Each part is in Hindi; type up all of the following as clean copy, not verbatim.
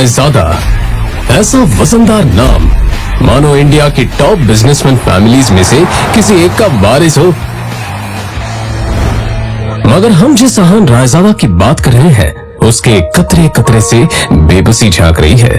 रायजादा, ऐसा वजनदार नाम मानो इंडिया की टॉप बिजनेसमैन फैमिलीज में से किसी एक का वारिस हो। मगर हम जिस अहान रायजादा की बात कर रहे हैं उसके कतरे कतरे से बेबसी झांक रही है।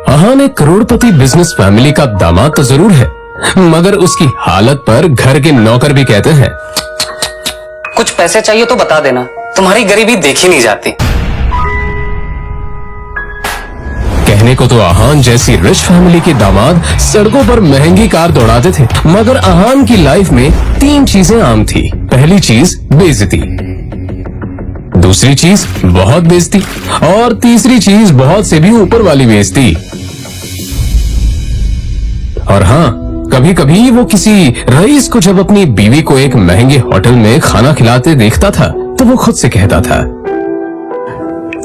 अहान एक करोड़पति बिजनेस फैमिली का दामाद तो जरूर है, मगर उसकी हालत पर घर के नौकर भी कहते हैं। कुछ पैसे चाहिए तो बता देना, तुम्हारी गरीबी देखी नहीं जाती। कहने को तो अहान जैसी रिच फैमिली के दामाद सड़कों पर महंगी कार दौड़ाते थे, मगर अहान की लाइफ में 3 चीजें आम थी। पहली चीज बेइज्जती, दूसरी चीज बहुत बेइज्जती और तीसरी चीज बहुत से भी ऊपर वाली बेइज्जती। और हाँ, कभी कभी वो किसी रईस को जब अपनी बीवी को एक महंगे होटल में खाना खिलाते देखता था तो वो खुद से कहता था,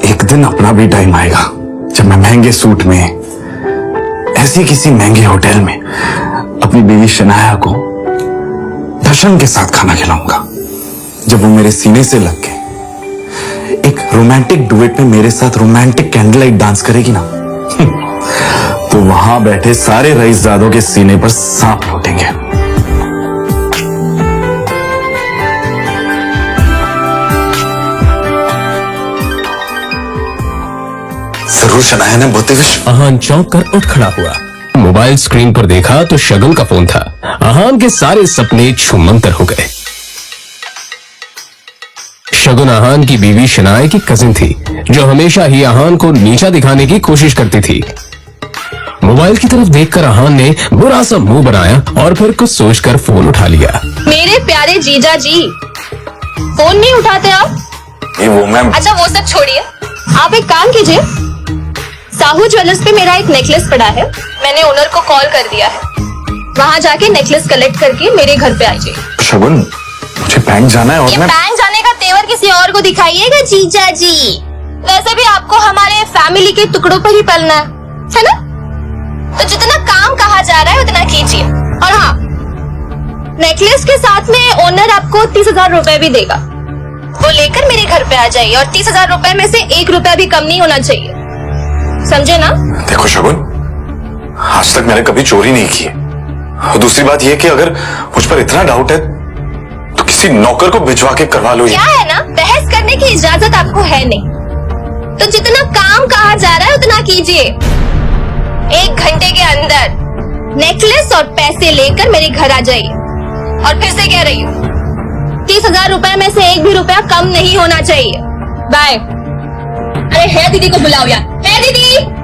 एक दिन अपना भी टाइम आएगा जब मैं महंगे सूट में ऐसी किसी महंगे होटल में अपनी बीवी शनाया को दर्शन के साथ खाना खिलाऊंगा। जब वो मेरे सीने से लग के एक रोमांटिक डुएट में मेरे साथ रोमांटिक कैंडल लाइट डांस करेगी ना तो वहां बैठे सारे रईसजादों के सीने पर सांप लौटेंगे। जरूर शनाया ने बहुत अहान चौंक कर उठ खड़ा हुआ। मोबाइल स्क्रीन पर देखा तो शगुन का फोन था। अहान के सारे सपने छूमंतर हो गए। शगुन अहान की बीवी शनाया की कजिन थी जो हमेशा ही अहान को नीचा दिखाने की कोशिश करती थी। मोबाइल की तरफ देखकर अहान ने बुरा सा मुंह बनाया और फिर कुछ सोचकर फोन उठा लिया। मेरे प्यारे जीजा जी, फोन नहीं उठाते आप? ये वो मैम। अच्छा वो सब छोड़िए, आप एक काम कीजिए, साहू ज्वेलर्स पे मेरा एक नेकलेस पड़ा है, मैंने ओनर को कॉल कर दिया है। वहाँ जाके नेकलेस कलेक्ट करके मेरे घर पे आइए। शगुन, मुझे बैंक जाना है और मैं बैंक जाने का तेवर किसी और को दिखाइएगा जीजा जी। वैसे भी आपको हमारे फैमिली के टुकड़ों पर ही पलना है ना? तो जितना काम कहा जा रहा है उतना कीजिए। और हाँ, नेकलेस के साथ में ओनर आपको 30,000 रुपए भी देगा, वो लेकर मेरे घर पे आ जाइए। और 30,000 रुपए में से 1 रुपया भी कम नहीं होना चाहिए, समझे ना? देखो शगुन, आज तक मैंने कभी चोरी नहीं की है। और दूसरी बात यह कि अगर मुझ पर इतना डाउट है तो किसी नौकर को भिजवा के करवा लो। क्या है ना, बहस करने की इजाजत आपको है नहीं। तो जितना काम कहा जा रहा है उतना कीजिए। 1 घंटे के अंदर नेकलेस और पैसे लेकर मेरे घर आ जाइए। और फिर से कह रही हूँ, 30,000 रुपए में से 1 भी रुपया कम नहीं होना चाहिए। बाय। अरे है दीदी को बुलाओ यार, है दीदी।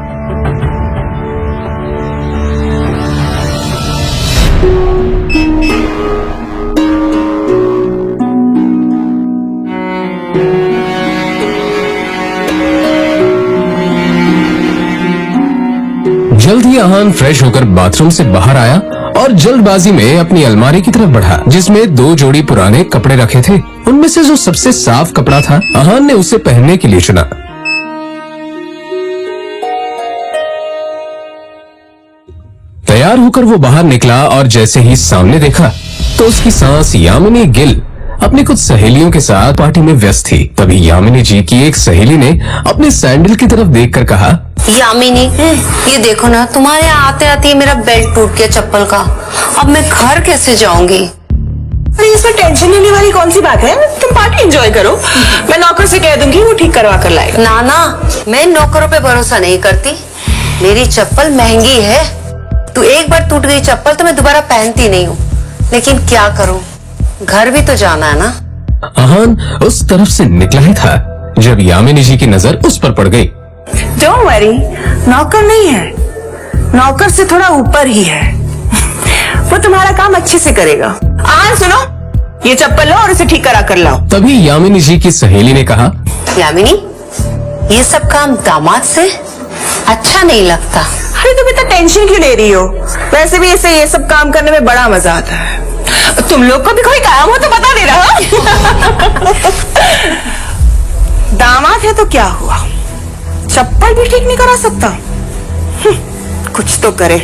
जल्द ही अहान फ्रेश होकर बाथरूम से बाहर आया और जल्दबाजी में अपनी अलमारी की तरफ बढ़ा जिसमें 2 जोड़ी पुराने कपड़े रखे थे। उनमें से जो सबसे साफ कपड़ा था अहान ने उसे पहनने के लिए चुना। तैयार होकर वो बाहर निकला और जैसे ही सामने देखा तो उसकी सांस यामिनी गिल अपनी कुछ सहेलियों के साथ पार्टी में व्यस्त थी। तभी यामिनी जी की एक सहेली ने अपने सैंडल की तरफ देखकर कहा, यामिनी, ये देखो ना, तुम्हारे आते आते मेरा बेल्ट टूट गया चप्पल का। अब मैं घर कैसे जाऊंगी? अरे इसमें टेंशन लेने वाली कौन सी बात है? तुम पार्टी एंजॉय करो, मैं नौकर से कह दूंगी, वो ठीक करवा कर लाएगा। ना ना, मैं नौकरों पे भरोसा नहीं करती। मेरी चप्पल महंगी है। तू एक बार टूट गई चप्पल तो मैं दोबारा पहनती नहीं हूँ। लेकिन क्या करूँ, घर भी तो जाना है ना। अहान उस तरफ से निकला ही था जब यामिनी जी की नजर उस पर पड़ गई। डोंट वरी, नौकर नहीं है, नौकर से थोड़ा ऊपर ही है। वो तुम्हारा काम अच्छे से करेगा। सुनो, ये चप्पल लो और उसे ठीक करा कर लाओ। तभी यामिनी जी की सहेली ने कहा, यामिनी, ये सब काम दामाद से अच्छा नहीं लगता। अरे तुम इतना टेंशन क्यों ले रही हो? वैसे भी इसे ये सब काम करने में बड़ा मजा आता है। तुम लोग को भी कोई काम हो तो बता दे रहा। दामाद है तो क्या हुआ, चप्पल भी ठीक नहीं करा सकता? कुछ तो करे,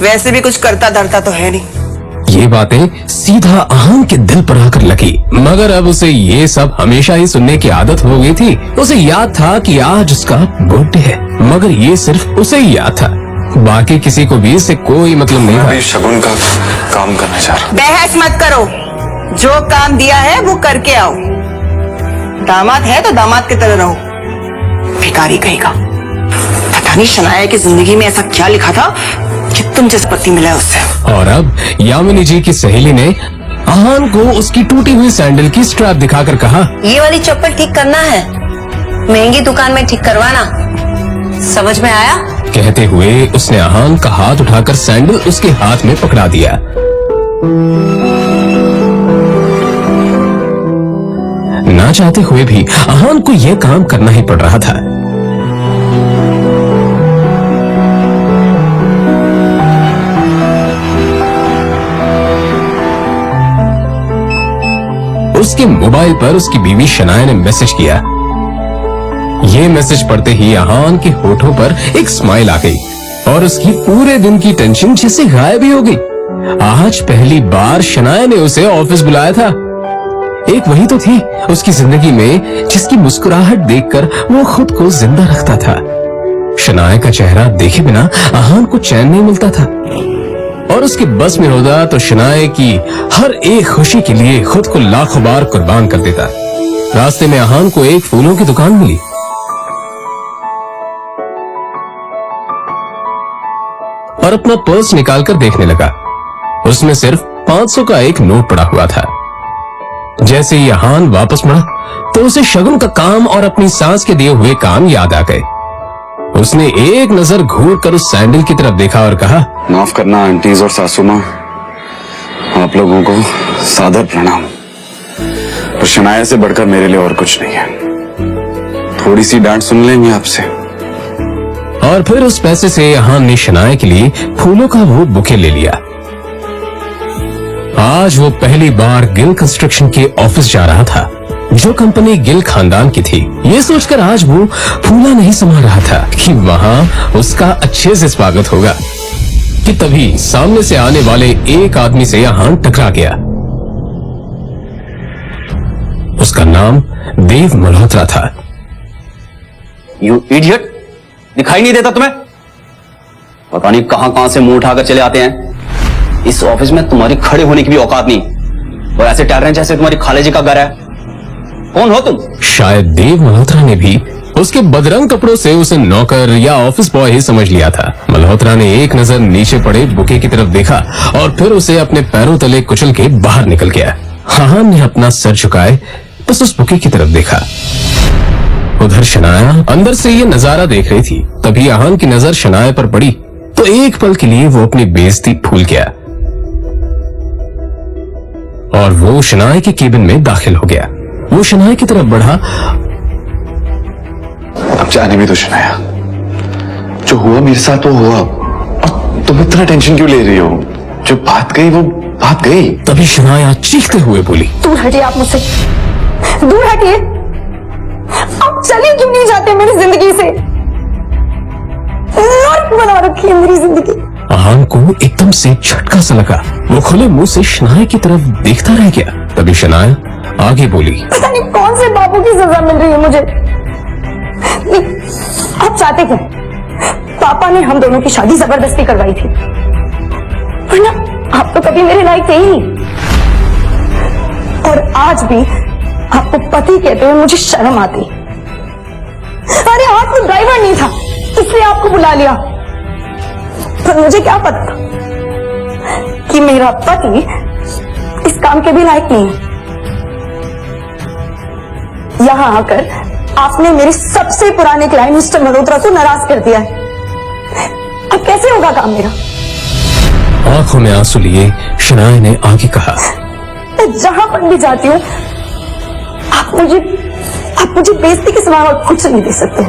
वैसे भी कुछ करता धरता तो है नहीं। ये बातें सीधा अहान के दिल पर आकर लगी, मगर अब उसे ये सब हमेशा ही सुनने की आदत हो गई थी। उसे याद था कि आज उसका बर्थडे है, मगर ये सिर्फ उसे ही याद था, बाकी किसी को भी इससे कोई मतलब नहीं था। शगुन का काम करना चाह रहा। बहस मत करो, जो काम दिया है वो करके आओ। दामाद है तो दामाद की तरह रहो, भिखारी कहेगा। पता नहीं शनाया की जिंदगी में ऐसा क्या लिखा था कि तुम जिस पति मिला उससे। और अब यामिनी जी की सहेली ने अहान को उसकी टूटी हुई सैंडल की स्ट्रैप दिखाकर कहा, ये वाली चप्पल ठीक करना है, महंगी दुकान में ठीक करवाना, समझ में आया? कहते हुए उसने अहान का हाथ उठाकर सैंडल उसके हाथ में पकड़ा दिया। ना चाहते हुए भी अहान को यह काम करना ही पड़ रहा था। उसके मोबाइल पर उसकी बीवी शनाया ने मैसेज किया। ये मैसेज पढ़ते ही अहान के होठों पर एक स्माइल आ गई और उसकी पूरे दिन की टेंशन जैसे गायब ही हो गई। आज पहली बार शनाया ने उसे ऑफिस बुलाया था। एक वही तो थी उसकी जिंदगी में जिसकी मुस्कुराहट देखकर वो खुद को जिंदा रखता था। शनाया का चेहरा देखे बिना अहान को चैन नहीं मिलता था, और उसके बस में होता तो शनाया की हर एक खुशी के लिए खुद को लाखों बार कुर्बान कर देता। रास्ते में अहान को एक फूलों की दुकान मिली। और अपना पर्स निकालकर देखने लगा। उसमें सिर्फ 500 का एक नोट पड़ा हुआ था। जैसे ही अहान वापस मुड़ा तो उसे शगुन का काम और अपनी सास के दिए हुए काम याद आ गए। उसने एक नजर घूरकर उस सैंडल की तरफ देखा और कहा, माफ करना आंटीज और सासू माँ, आप लोगों को सादर प्रणाम। पर शनाया से बढ़कर मेरे लिए और कुछ नहीं है। थोड़ी सी डांट सुन लेंगे आपसे। और फिर उस पैसे से अहान ने शनाया के लिए फूलों का वो बुके ले लिया। आज वो पहली बार गिल कंस्ट्रक्शन के ऑफिस जा रहा था, जो कंपनी गिल खानदान की थी। ये सोचकर आज वो फूला नहीं समा रहा था कि वहां उसका अच्छे से स्वागत होगा, कि तभी सामने से आने वाले एक आदमी से अहान टकरा गया। उसका नाम देव मल्होत्रा था। यू इडियट, दिखाई नहीं देता तुम्हें? पता नहीं कहां से मुंह उठाकर चले आते हैं। इस ऑफिस में तुम्हारी खड़े होने की भी औकात नहीं, और ऐसे टहल रहे हैं जैसे तुम्हारी खाले जी का घर है। कौन हो तुम? शायद देव मल्होत्रा ने भी उसके बदरंग कपड़ों से उसे नौकर या ऑफिस बॉय ही समझ लिया था। मल्होत्रा ने एक नजर नीचे पड़े बुके की तरफ देखा और फिर उसे अपने पैरों तले कुचल के बाहर निकल गया। अहान ने अपना सर झुकाए बस उस बुके की तरफ देखा। उधर शनाया अंदर से ये नजारा देख रही थी। तभी अहान की नजर शनाया पर पड़ी तो एक पल के लिए वो अपनी बेइज्जती भूल गया और वो शनाया के केबिन में दाखिल हो गया। वो शनाया की तरफ बढ़ा। अब जाने भी तो शनाया, जो हुआ मेरे साथ वो हुआ, और तुम इतना टेंशन क्यों ले रही हो? जो बात गई वो बात गई। तभी शनाया चीखते हुए बोली, दूर हटिए आप मुझसे, दूर हटिए। आप चले क्यों नहीं जाते मेरी जिंदगी से? नर्क बना रखी है मेरी जिंदगी। अहान को एकदम से झटका सा लगा। वो खुले मुंह से शनाया की तरफ देखता रह गया। तभी शनाया आगे बोली, पता नहीं कौन से बाबू की सजा मिल रही है मुझे। आप चाहते क्या? पापा ने हम दोनों की शादी जबरदस्ती करवाई थी, वरना आप तो कभी मेरे लायक थे ही नहीं। और आज भी आपको पति कहते हुए मुझे शर्म आती। अरे आप तो ड्राइवर नहीं था, इसलिए आपको बुला लिया, पर मुझे क्या पता था कि मेरा पति इस काम के भी लायक नहीं है। यहां आकर आपने मेरे सबसे पुराने क्लाइंट मिस्टर मल्होत्रा को नाराज कर दिया है। अब कैसे होगा काम मेरा? आंखों में आंसू लिए शनाया ने आगे कहा, मैं जहां पर भी जाती हूँ आप मुझे बेइज्जती के सिवा और कुछ नहीं दे सकते।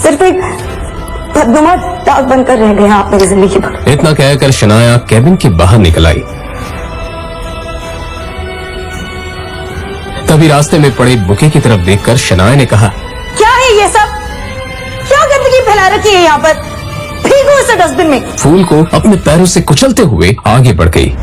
सिर्फ एक बदनुमा दाग बनकर रह गए आप मेरी जिंदगी पर। इतना कहकर शनाया केबिन के बाहर निकल आई। तभी रास्ते में पड़े बुके की तरफ देखकर शनाया ने कहा, क्या है ये सब? क्या गंदगी फैला रखी है यहाँ पर? फेंको इसे डस्टबिन में। फूल को अपने पैरों से कुचलते हुए आगे बढ़ गई।